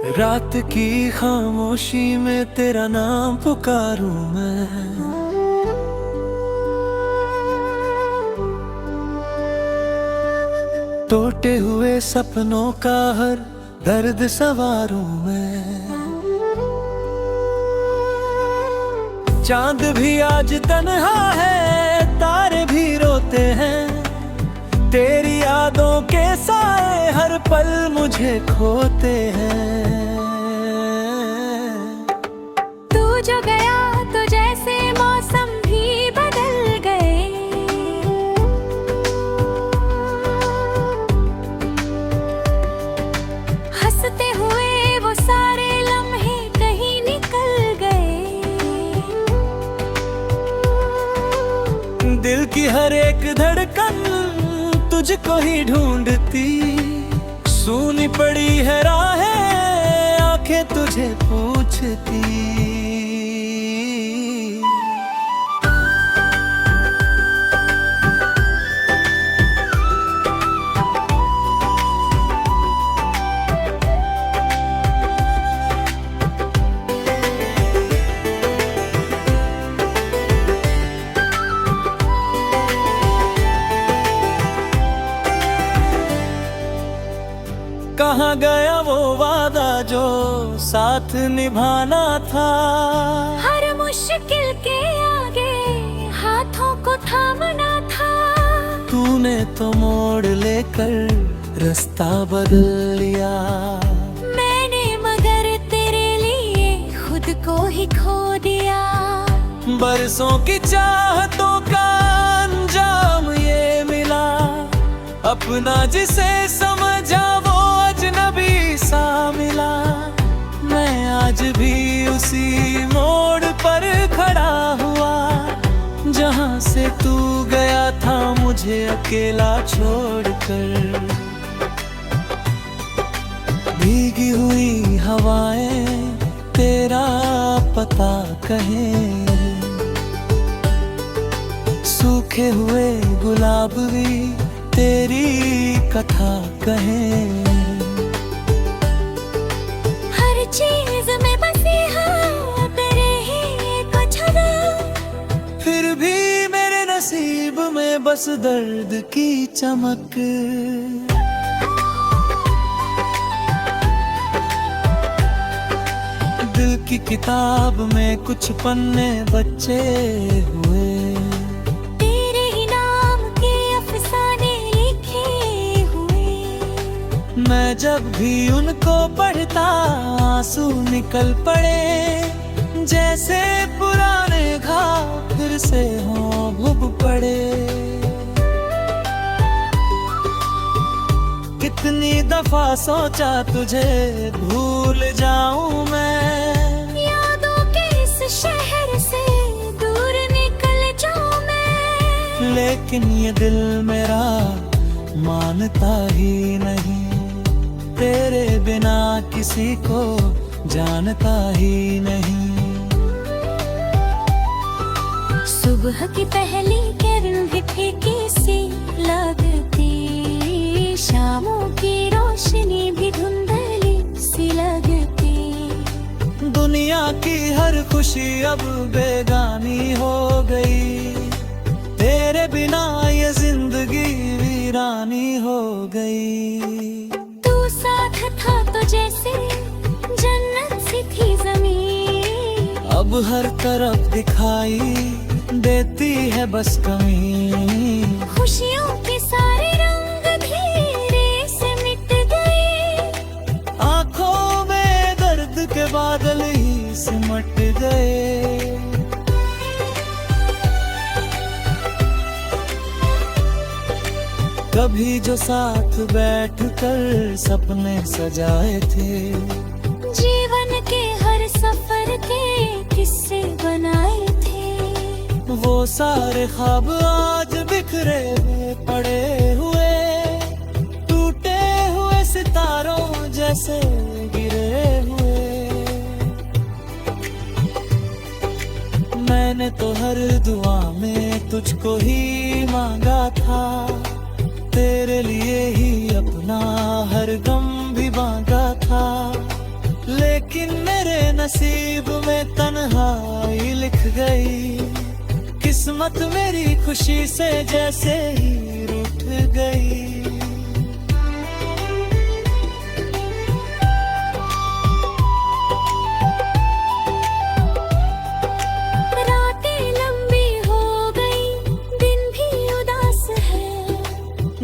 रात की खामोशी में तेरा नाम पुकारूं मैं। टूटे हुए सपनों का हर दर्द सवारूं मैं। चांद भी आज तन्हा है, तारे भी रोते हैं। तेरी यादों के साए हर पल मुझे खोते हैं। तू जो गया तो जैसे मौसम भी बदल गए। हंसते हुए वो सारे लम्हे कहीं निकल गए। दिल की हर एक धड़कन तुझको ही ढूंढती। सूनी पड़ी है राहें, आंखें तुझे पूछती। कहाँ गया वो वादा जो साथ निभाना था। हर मुश्किल के आगे हाथों को थामना था। तूने तो मोड़ लेकर रास्ता बदल लिया। मैंने मगर तेरे लिए खुद को ही खो दिया। बरसों की चाहतों का अंजाम ये मिला। अपना जिसे समझा वो अजनबी सा मिला। मैं आज भी उसी मोड़ पर खड़ा हुआ, जहाँ से तू गया था मुझे अकेला छोड़कर। भीगी हुई हवाएं तेरा पता कहें। सूखे हुए गुलाब भी तेरी कथा कहें। हर चीज में बसी हाँ तेरे ही कुछ ना। फिर भी मेरे नसीब में बस दर्द की चमक। दिल की किताब में कुछ पन्ने बचे हुए। मैं जब भी उनको पढ़ता आंसू निकल पड़े। जैसे पुराने घाव फिर से हों भुभ पड़े। कितनी दफा सोचा तुझे भूल जाऊं मैं। यादों के इस शहर से दूर निकल जाऊं मैं। लेकिन ये दिल मेरा मानता ही नहीं। तेरे बिना किसी को जानता ही नहीं। सुबह की पहली किरण भी फीकी सी लगती। शामों की रोशनी भी धुंधली सी लगती। दुनिया की हर खुशी अब बेगानी हो गई। तेरे बिना ये जिंदगी वीरानी हो गई। साथ था तो जैसे जन्नत सी थी जमीन। अब हर तरफ दिखाई देती है बस कमी। खुशियों के सारे रंग धीरे से मिट गए। आंखों में दर्द के बादल ही सिमट गए। कभी जो साथ बैठकर सपने सजाए थे। जीवन के हर सफर के किस्से बनाए थे। वो सारे ख्वाब आज बिखरे पड़े हुए। टूटे हुए सितारों जैसे गिरे हुए। मैंने तो हर दुआ में तुझको ही मांगा था। तेरे लिए ही अपना हर गम भी बांधा था। नसीब में तन्हाई लिख गई, किस्मत मेरी खुशी से जैसे ही रूठ गई। रातें लंबी हो गई, दिन भी उदास है,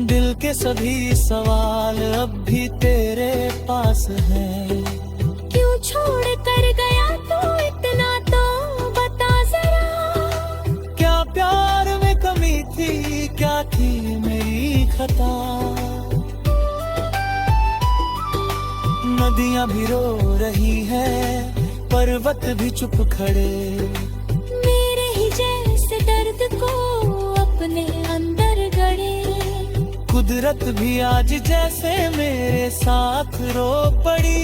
दिल के सभी सवाल अब भी तेरे पास हैं। क्यों छोड़ कर गया तू इतना, तो बता जरा। क्या प्यार में कमी थी, क्या थी मेरी खता। नदियां भी रो रही हैं, पर्वत भी चुप खड़े, मेरे ही जैसे दर्द को अपने अंदर गड़े। कुदरत भी आज जैसे मेरे साथ रो पड़ी,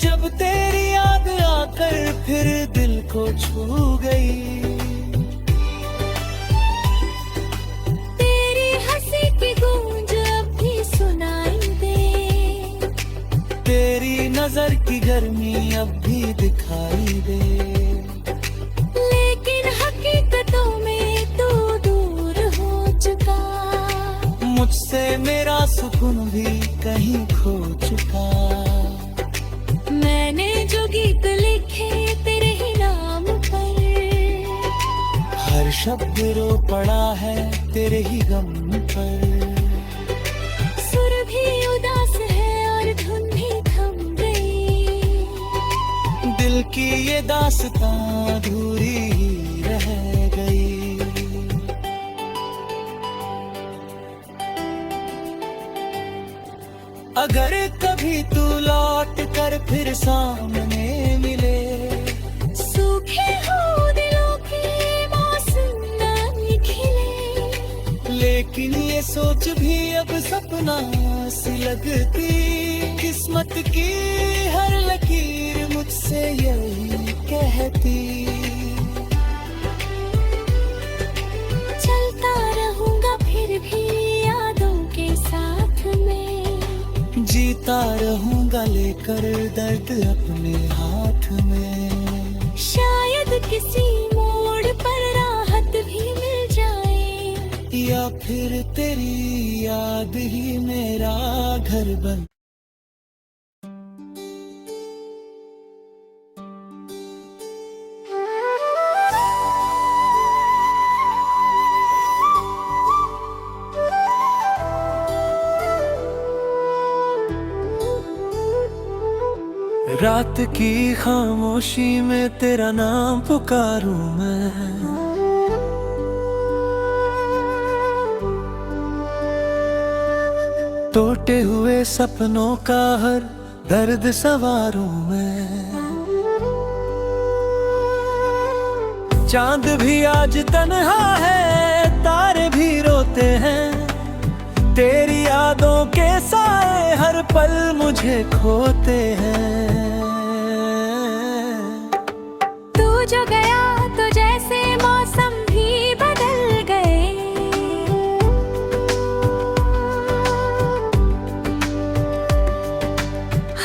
जब तेरी याद आकर फिर दिल को छू गई। तेरी हंसी की गूंज अब भी सुनाई दे, तेरी नजर की गर्मी अब भी दिखाई दे, लेकिन हकीकतों में तू दूर हो चुका। मुझसे मेरा सुकून भी कहीं खो चुका। मैंने जो गीत लिखे तेरे ही नाम पर, हर शब्द रो पड़ा है तेरे ही गम पर। सुर भी उदास है और धुन भी थम गई, दिल की ये दास्तां अधूरी ही रह गई। अगर कभी तू लौट कर फिर सामने मिले, सूखे हो दिलों के मौसम न खिले। लेकिन ये सोच भी अब सपना सी लगती, किस्मत की हर लकीर मुझसे यही कहती। चलता रहूंगा फिर भी यादों के साथ में, जीता रहूंगा लेकर दर्द अपने हाथ में। शायद किसी मोड़ पर राहत भी मिल जाए, या फिर तेरी याद ही मेरा घर बन। रात की खामोशी में तेरा नाम पुकारूं मैं, टूटे हुए सपनों का हर दर्द सवारूं मैं। चांद भी आज तन्हा है, तारे भी रोते हैं, तेरी यादों के साए हर पल मुझे खोते हैं। तू जो गया तो जैसे मौसम भी बदल गए,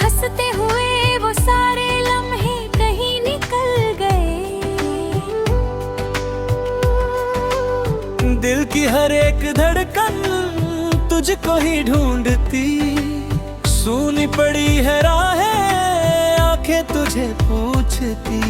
हंसते हुए वो सारे लम्हे कहीं निकल गए। दिल की हर एक धड़कन तुझको ही ढूंढती, सूनी पड़ी है राहें आंखें तुझे पूछती।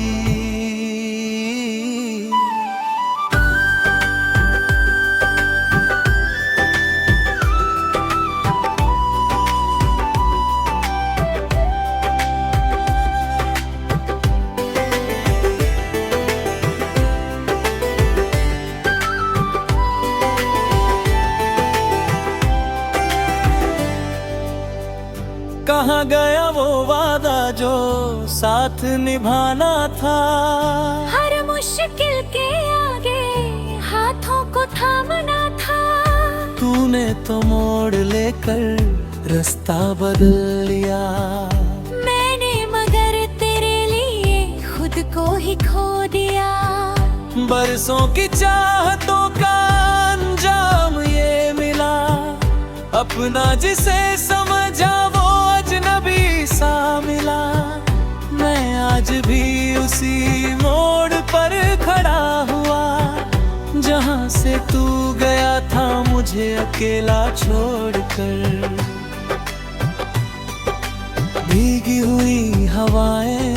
कहाँ गया वो वादा जो साथ निभाना था। हर मुश्किल के आगे हाथों को थामना था। तूने तो मोड़ लेकर रास्ता बदल लिया। मैंने मगर तेरे लिए खुद को ही खो दिया। बरसों की चाहतों का अंजाम ये मिला। अपना जिसे समझा वो अजनबी सा मिला। मैं आज मुझे अकेला छोड़कर। भीगी हुई हवाएं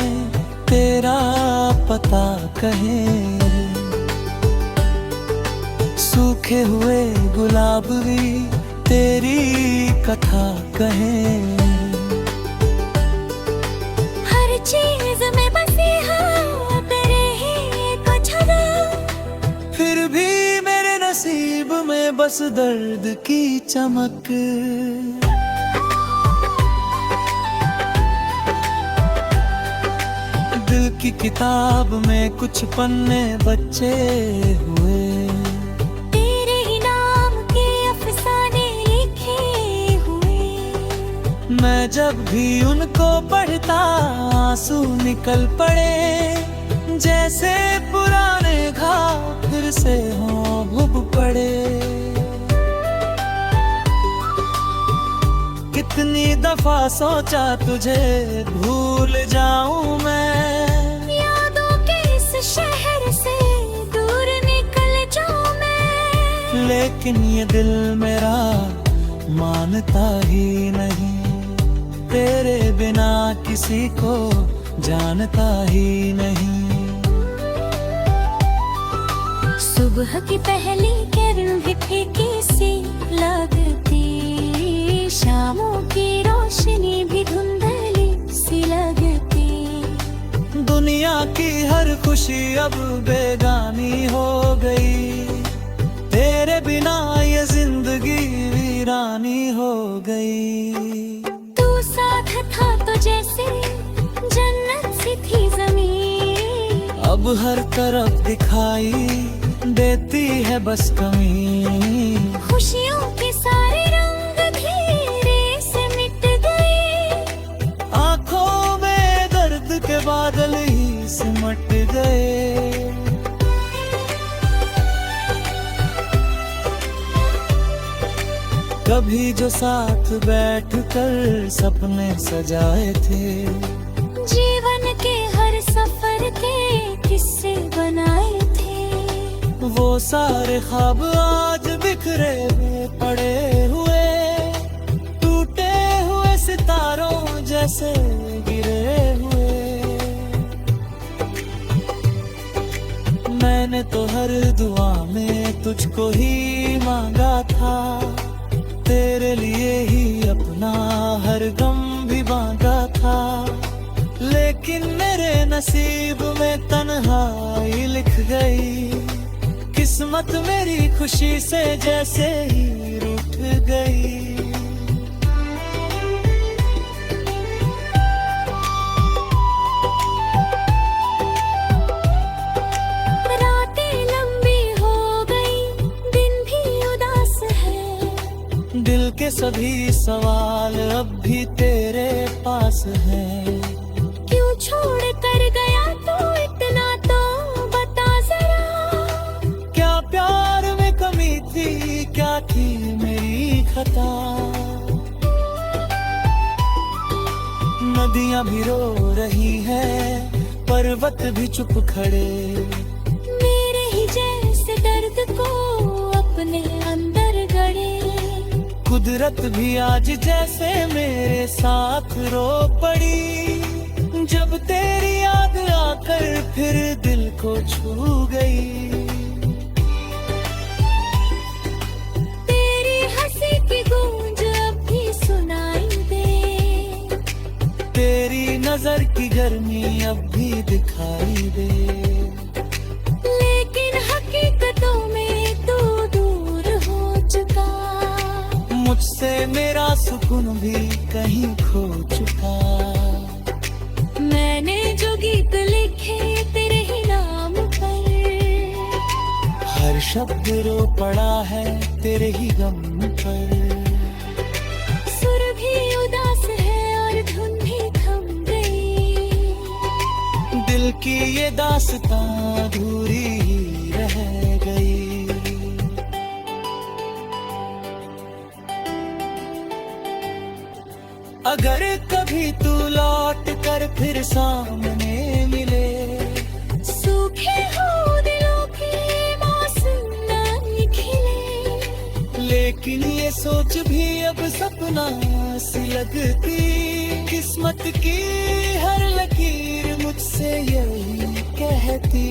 तेरा पता कहें, सूखे हुए गुलाब भी तेरी कथा कहें। हर चीज में बसी हाँ तेरे ही कुछ ना, फिर भी मेरे नसीब में बस दर्द की चमक। दिल की किताब में कुछ पन्ने बचे हुए, तेरे ही नाम के अफसाने लिखे हुए। मैं जब भी उनको पढ़ता आंसू निकल पड़े, जैसे पुराने घाव फिर से हों भुभ पड़े। कितनी दफा सोचा तुझे भूल जाऊं मैं, यादों के इस शहर से दूर निकल जाऊं मैं। लेकिन ये दिल मेरा मानता ही नहीं, तेरे बिना किसी को जानता ही नहीं। सुबह की पहली किरण भी फीकी सी लगती, शामों की रोशनी भी धुंधली सी लगती। दुनिया की हर खुशी अब बेगानी हो गई, तेरे बिना ये जिंदगी वीरानी हो गई। तू साथ था तो जैसे जन्नत सी थी जमीन, अब हर तरफ दिखाई देती है बस कमी। खुशियों के सारे रंग धीरे से मिट गए, आंखों में दर्द के बादल ही सिमट गए। कभी जो साथ बैठकर सपने सजाए थे, जीवन के हर सफर के किस्से बनाए थे। वो सारे ख्वाब आज बिखरे हुए पड़े हुए, टूटे हुए सितारों जैसे गिरे हुए। मैंने तो हर दुआ में तुझको ही मांगा था, तेरे लिए ही अपना हर गम भी बांधा था। लेकिन मेरे नसीब में तन्हाई लिख गई, किस्मत मेरी खुशी से जैसे ही रूठ गई। रातें लंबी हो गई, दिन भी उदास है, दिल के सभी सवाल अब भी तेरे पास हैं। क्यों छोड़ कर गया तू इतना तो बता जरा। क्या प्यार में कमी थी, क्या थी मेरी खता। नदियां भी रो रही हैं, पर्वत भी चुप खड़े, मेरे ही जैसे दर्द को अपने अंदर गड़े। कुदरत भी आज जैसे मेरे साथ रो पड़ी, जब तेरी याद आकर फिर दिल को छू गई। तेरी हंसी की गूंज अब भी सुनाई दे, तेरी नजर की गर्मी अब भी दिखाई दे। लेकिन हकीकतों में तू दूर हो चुका, मुझसे मेरा सुकून भी कहीं खो चुका। मैंने जो गीत लिखे तेरे ही नाम पर, हर शब्द रो पड़ा है तेरे ही गम पर। सुर भी उदास है और धुन भी थम गई, दिल की ये दास्तां अधूरी ही रह गई। अगर कभी तू लौट कर फिर सामने मिले, सूखे हो दिलों के मौसम न खिले। ले लेकिन ये सोच भी अब सपना सी लगती। किस्मत की हर लकीर मुझसे यही कहती।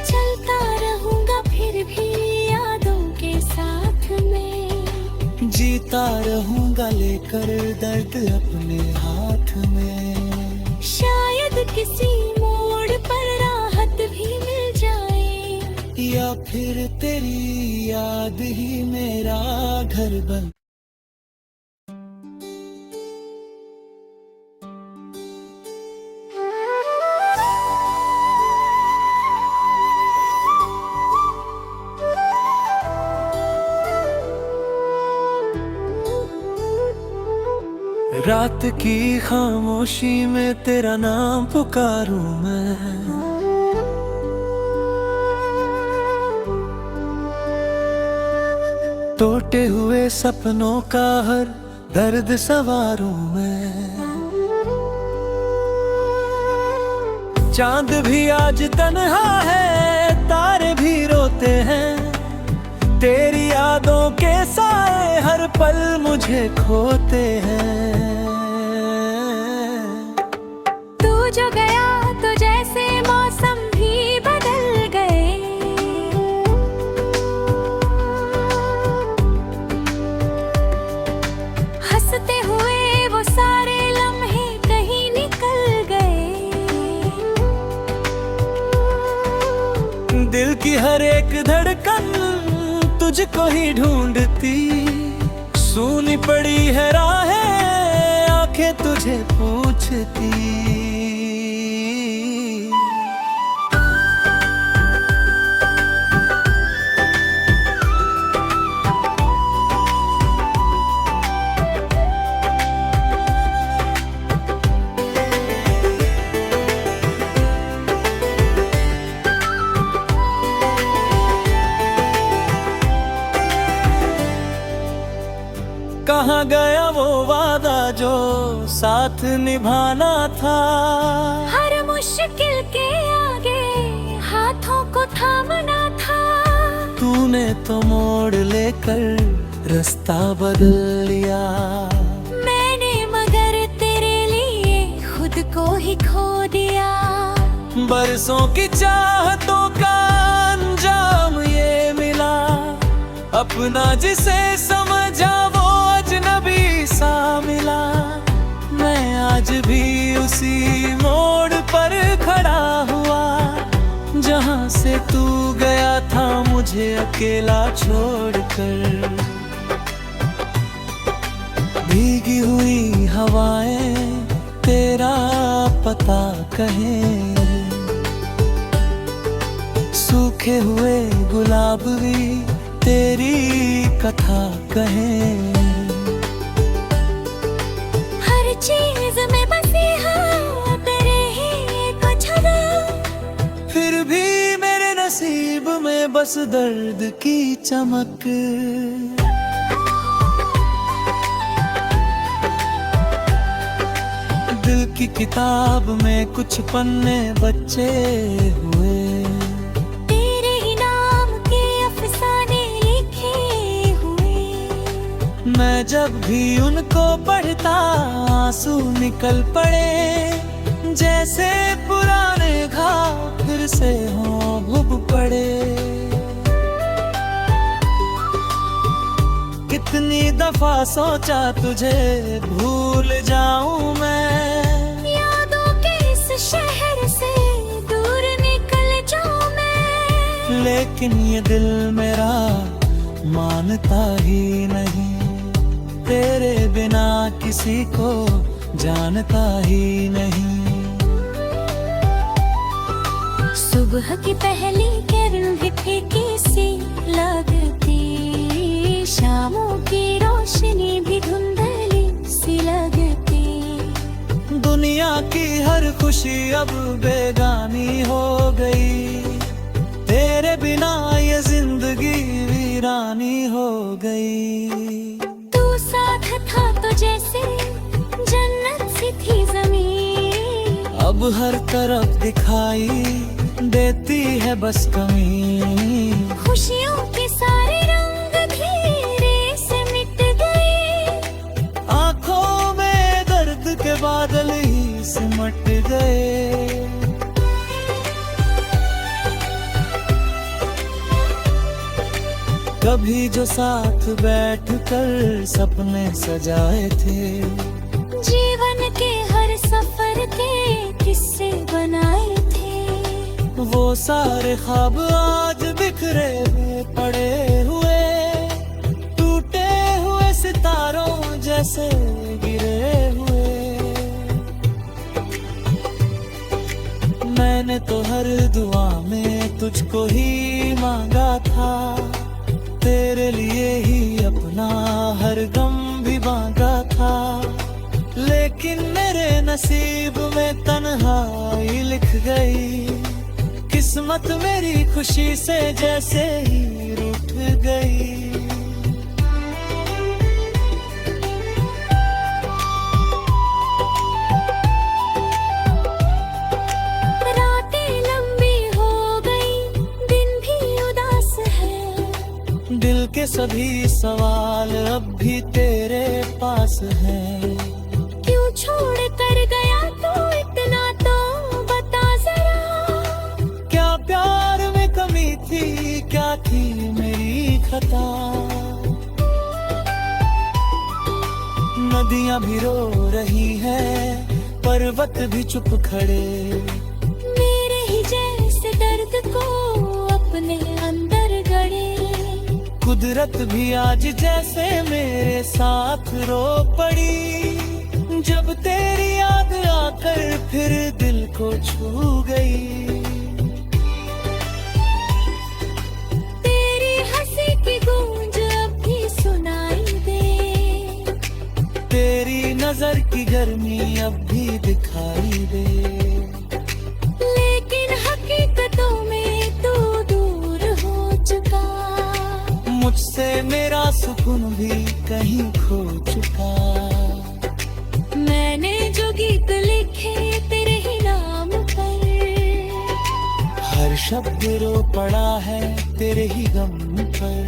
चलता रहूंगा फिर भी यादों के साथ में, जीता रहूंगा लेकर दर्द अपने हाथ में। शायद किसी मोड़ पर राहत भी मिल जाए, या फिर तेरी याद ही मेरा घर बन। रात की खामोशी में तेरा नाम पुकारूं मैं, टूटे हुए सपनों का हर दर्द सवारूं मैं। चांद भी आज तन्हा है, तारे भी रोते हैं, तेरी यादों के साए हर पल मुझे खोते हैं। तू जो गया तो जैसे मौसम भी बदल गए, हंसते हुए वो सारे लम्हे कहीं निकल गए। दिल की हर एक धड़कन तुझको ही ढूंढती, सूनी पड़ी है राहें आंखें तुझे पूछती। कहाँ गया वो वादा जो साथ निभाना था। हर मुश्किल के आगे हाथों को थामना था। तूने तो मोड़ लेकर रास्ता बदल लिया, मैंने मगर तेरे लिए खुद को ही खो दिया। बरसों की चाहतों का अंजाम ये मिला, अपना जिसे समझा वो अजनबी सा मिला। मैं आज भी उसी मोड़ पर खड़ा हुआ, जहाँ से तू गया था मुझे अकेला छोड़कर। भीगी हुई हवाएं तेरा पता कहें, सूखे हुए गुलाब भी तेरी कथा कहें। हर चीज में बसी हाँ तेरे ही कुछ अदा, फिर भी मेरे नसीब में बस दर्द की चमक। दिल की किताब में कुछ पन्ने बचे हुए, मैं जब भी उनको पढ़ता आंसू निकल पड़े। जैसे पुराने घाव फिर से हों भुभ पड़े। कितनी दफा सोचा तुझे भूल जाऊं मैं, यादों के इस शहर से दूर निकल जाऊं मैं। लेकिन ये दिल मेरा मानता ही नहीं, तेरे बिना किसी को जानता ही नहीं। सुबह की पहली किरण भी फीकी सी लगती, शामों की रोशनी भी धुंधली सी लगती। दुनिया की हर खुशी अब बेगानी हो गई, तेरे बिना ये जिंदगी वीरानी हो गई। साथ था तो जैसे जन्नत सी थी ज़मीन, अब हर तरफ दिखाई देती है बस कमी। खुशियों के सारे रंग धीरे से मिट गए। आंखों में दर्द के बादल ही सिमट गए। कभी जो साथ बैठकर सपने सजाए थे, जीवन के हर सफर के किस्से बनाए थे। वो सारे ख्वाब आज बिखरे हुए पड़े हुए, टूटे हुए सितारों जैसे गिरे हुए। मैंने तो हर दुआ में तुझको ही मांगा था, तेरे लिए ही अपना हर गम भी बांधा था। लेकिन मेरे नसीब में तन्हाई लिख गई, किस्मत मेरी खुशी से जैसे ही रूठ गई। रातें लंबी हो गई, दिन भी उदास है। दिल के सभी सवाल अब भी तेरे पास हैं। क्यों छोड़ कर गया तू इतना, तो बता जरा। क्या प्यार में कमी थी, क्या थी मेरी खता। नदियां भी रो रही हैं, पर्वत भी चुप खड़े। मेरे ही जैसे दर्द को अपने अंदर गड़े। कुदरत भी आज जैसे मेरे साथ रो पड़ी, जब तेरी याद आकर फिर दिल को छू गई। तेरी हंसी की गूंज अब भी सुनाई दे, तेरी नजर की गर्मी अब भी दिखाई दे। लेकिन हकीकतों में तू दूर हो चुका। मुझसे मेरा सुकून भी कहीं खो चुका। मैंने जो गीत लिखे तेरे ही नाम पर, हर शब्द रो पड़ा है तेरे ही गम पर।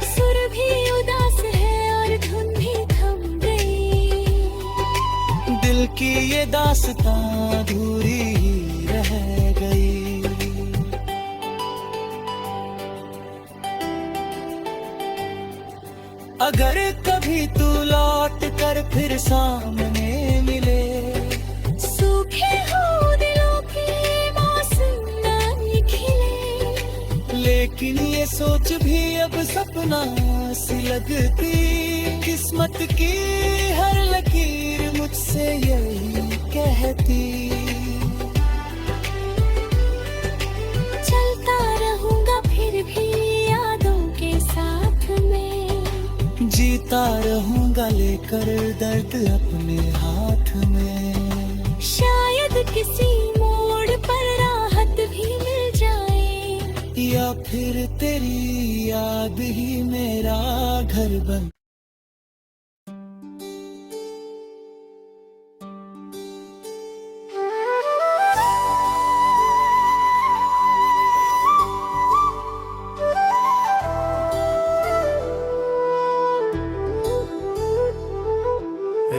सुर भी उदास है और धुन भी थम गई। दिल की ये दास्तां अधूरी ही रह गई। अगर कभी तू लौट कर फिर सामने मिले, सूखे हो दिलों के मौसम न खिले। लेकिन ये सोच भी अब सपना सी लगती, किस्मत की हर लकीर मुझसे यही कहती। चलता रहूंगा फिर भी यादों के साथ में, जीता रहूंगा लेकर दर्द अपने हाथ में। शायद किसी मोड़ पर राहत भी मिल जाए, या फिर तेरी याद ही मेरा घर बन।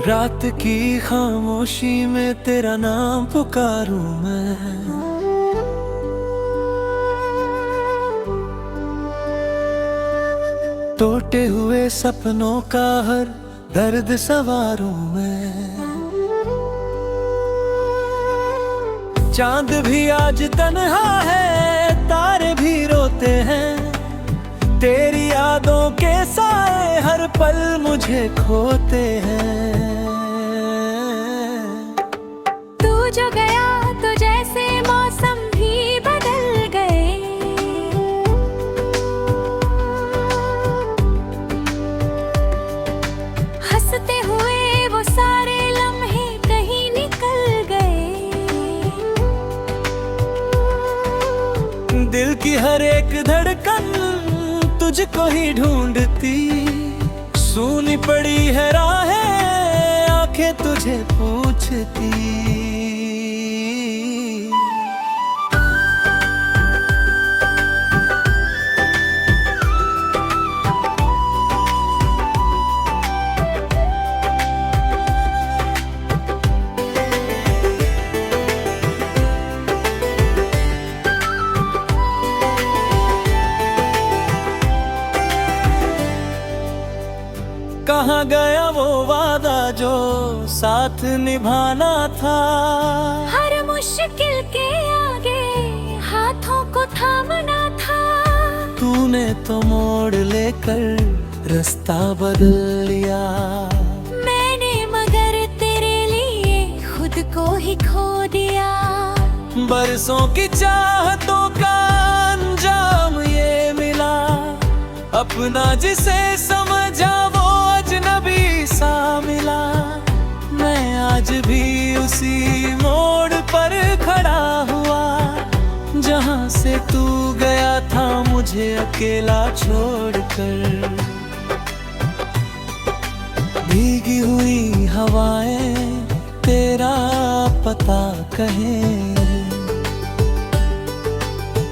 रात की खामोशी में तेरा नाम पुकारूं मैं, टूटे हुए सपनों का हर दर्द सवारूं मैं। चांद भी आज तन्हा है, तारे भी रोते हैं, तेरी यादों के साए हर पल मुझे खोते हैं। तू जो गया तो जैसे मौसम भी बदल गए। हंसते हुए वो सारे लम्हे कहीं निकल गए। दिल की हर एक धड़कन तुझको ही ढूंढती, सूनी पड़ी है राहें आंखें तुझे पूछती। कहाँ गया वो वादा जो साथ निभाना था। हर मुश्किल के आगे हाथों को थामना था। तूने तो मोड़ लेकर रास्ता बदल लिया। मैंने मगर तेरे लिए खुद को ही खो दिया। बरसों की चाहतों का अंजाम ये मिला। अपना जिसे समझा वो अजनबी सा मिला। मैं आज भी उसी मोड़ पर खड़ा हुआ जहाँ से तू गया था मुझे अकेला छोड़कर। भीगी हुई हवाएं तेरा पता कहें,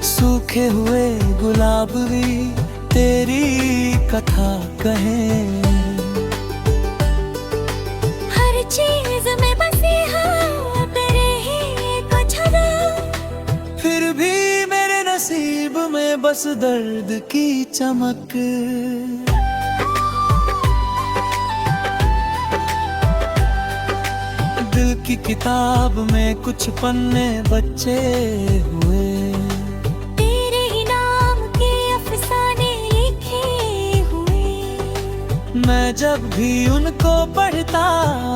सूखे हुए गुलाब भी तेरी कथा कहें। हर चीज में बसी हाँ तेरे ही कुछ अदा। फिर भी मेरे नसीब में बस दर्द की चमक। दिल की किताब में कुछ पन्ने बचे हुए। तेरे ही नाम के अफसाने लिखे हुए। मैं जब भी उनको पढ़ता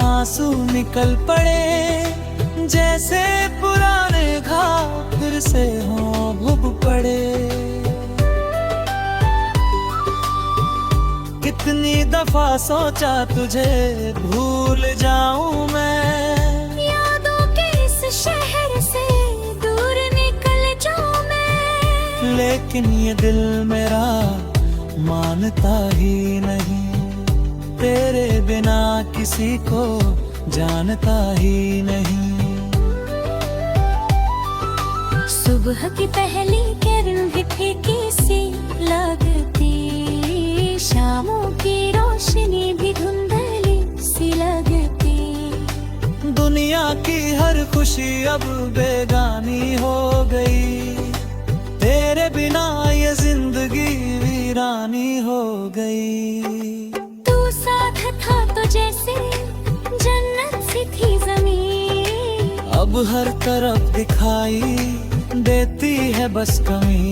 आंसू निकल पड़े। जैसे पुराने घाव फिर से हों भुभ पड़े। कितनी दफा सोचा तुझे भूल जाऊं मैं। यादों के इस शहर से दूर निकल जाऊं मैं। लेकिन ये दिल मेरा मानता ही नहीं। तेरे बिना किसी को जानता ही नहीं। सुबह की पहली किरण भी फीकी सी लगती। शामों की रोशनी भी धुंधली सी लगती। दुनिया की हर खुशी अब बेगानी हो गई। तेरे बिना ये जिंदगी वीरानी हो गई। तू साथ था तो जैसे जन्नत सी थी जमीन। अब हर तरफ दिखाई देती है बस कमी।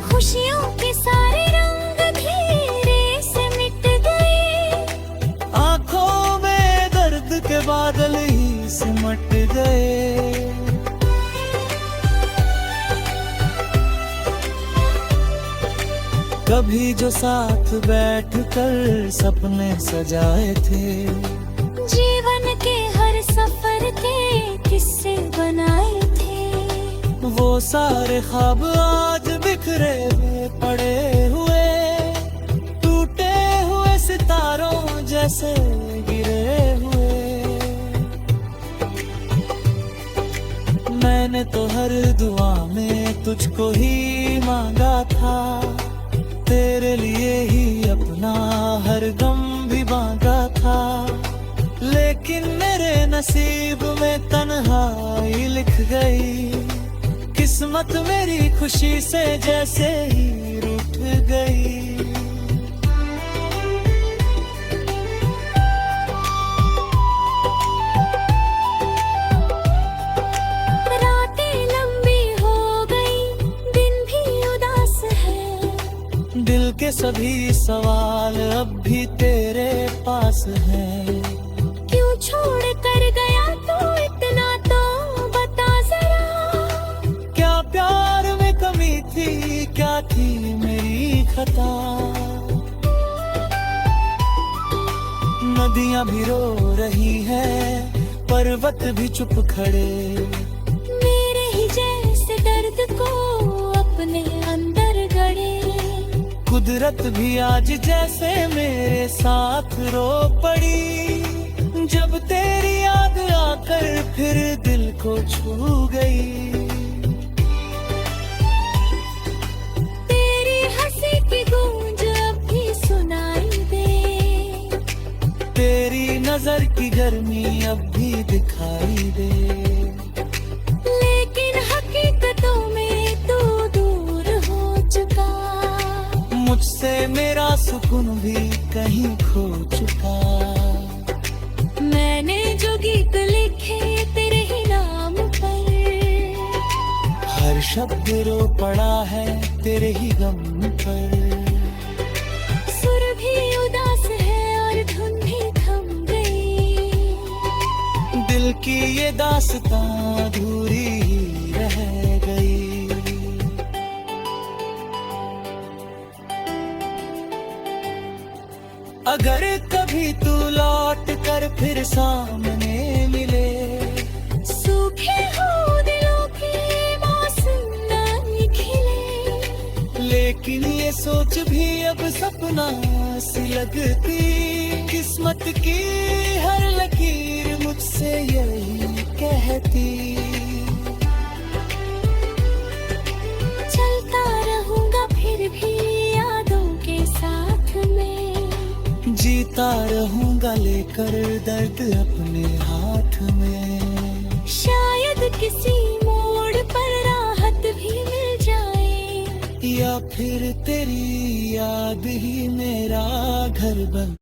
खुशियों के सारे रंग धीरे से मिट गए। आंखों में दर्द के बादल ही सिमट गए। कभी जो साथ बैठकर सपने सजाए थे। जीवन के हर सफर के किस्से बनाए थे। वो सारे ख्वाब आज बिखरे हुए पड़े हुए। टूटे हुए सितारों जैसे गिरे हुए। मैंने तो हर दुआ में तुझको ही मांगा था। तेरे लिए ही अपना हर गम भी बांधा था। लेकिन मेरे नसीब में तन्हाई लिख गई। किस्मत मेरी खुशी से जैसे ही रूठ गई। रातें लंबी हो गई, दिन भी उदास है। दिल के सभी सवाल अब भी तेरे पास हैं। क्यों छोड़ कर गया तू इतना तो बता जरा। क्या प्यार में कमी थी, क्या थी मेरी खता। नदियां भी रो रही हैं, पर्वत भी चुप खड़े। मेरे ही जैसे दर्द को अपने अंदर गड़े। कुदरत भी आज जैसे मेरे साथ रो पड़ी। जब तेरी याद आकर फिर दिल को छू गई। तेरी हंसी की गूंज अब भी सुनाई दे। तेरी नजर की गर्मी अब भी दिखाई दे। लेकिन हकीकतों में तू दूर हो चुका। मुझसे तुझसे मेरा सुकून भी कहीं खो चुका। मैंने जो गीत लिखे तेरे ही नाम पर, हर शब्द रो पड़ा है तेरे ही गम पर। सुर भी उदास है और धुन भी थम गई। दिल की ये दास्तां अधूरी ही रह गई। अगर कभी तू लौट कर फिर सामने मिले, सूखे हो दिलों के मौसम न खिले। लेकिन ये सोच भी अब सपना सी लगती। किस्मत की हर लकीर मुझसे यही कहती। चलता रहूंगा फिर भी यादों के साथ में। जीता रहूंगा लेकर दर्द अपने हाथ में। शायद किसी मोड़ पर राहत भी मिल जाए, या फिर तेरी याद ही मेरा घर बन